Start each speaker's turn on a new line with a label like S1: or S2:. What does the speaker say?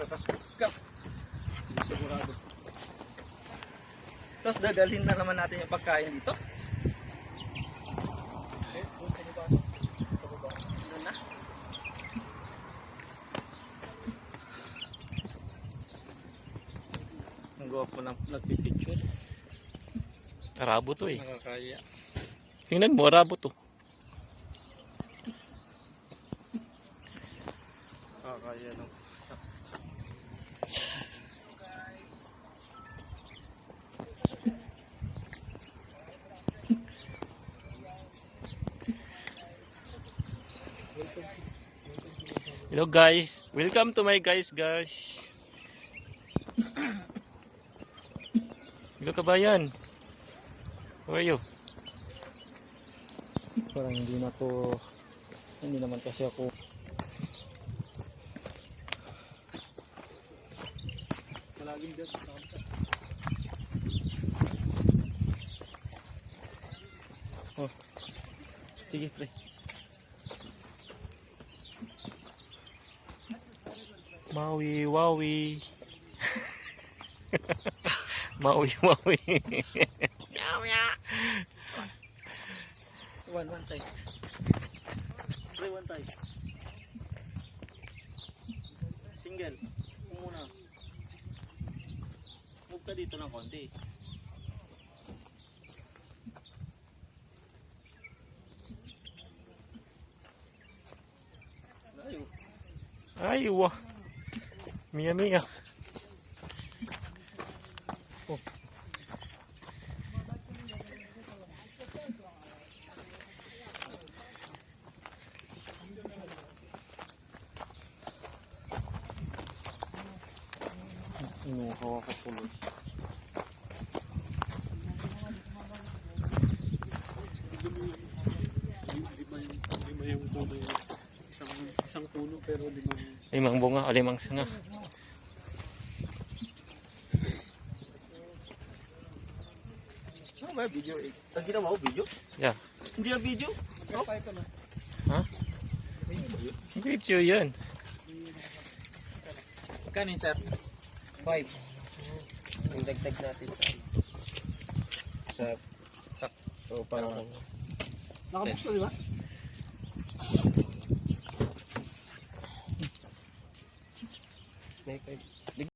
S1: Kakasukap. Sigurado. Tapos dadalhin na naman natin yung pagkain dito. Doon na. Ang gwapo lang nagpipicture.
S2: Arabo to eh.
S1: Nakakaya.
S2: Tingnan mo, arabo to.
S1: Nakakaya lang.
S2: Hello guys, welcome to my guys. Hello kabayan. How are you?
S1: Parang hindi naman kasi ako palaging dito sa kamsa. Oh. Sige pre.
S2: Maui wawi. Maui wawi. Meow meow.
S1: One time. Pre, one time. Single. Muna. Move ka dito ng konti. Ayaw.
S2: Ay, wah. Mia mia.
S1: Oh. Inuhaw ako tuloy. Lima yung puno. Isang puno pero
S2: Limang bunga o limang sanga.
S1: Ano ba video? Ginawa ko video?
S2: Yeah.
S1: Hindi yung video? Oh?
S2: Ha? Video yan.
S1: Kanin sir?
S3: 5. Yung dagdag natin sa
S2: Sakto parang.
S1: Nakabox na di ba?
S3: may 5.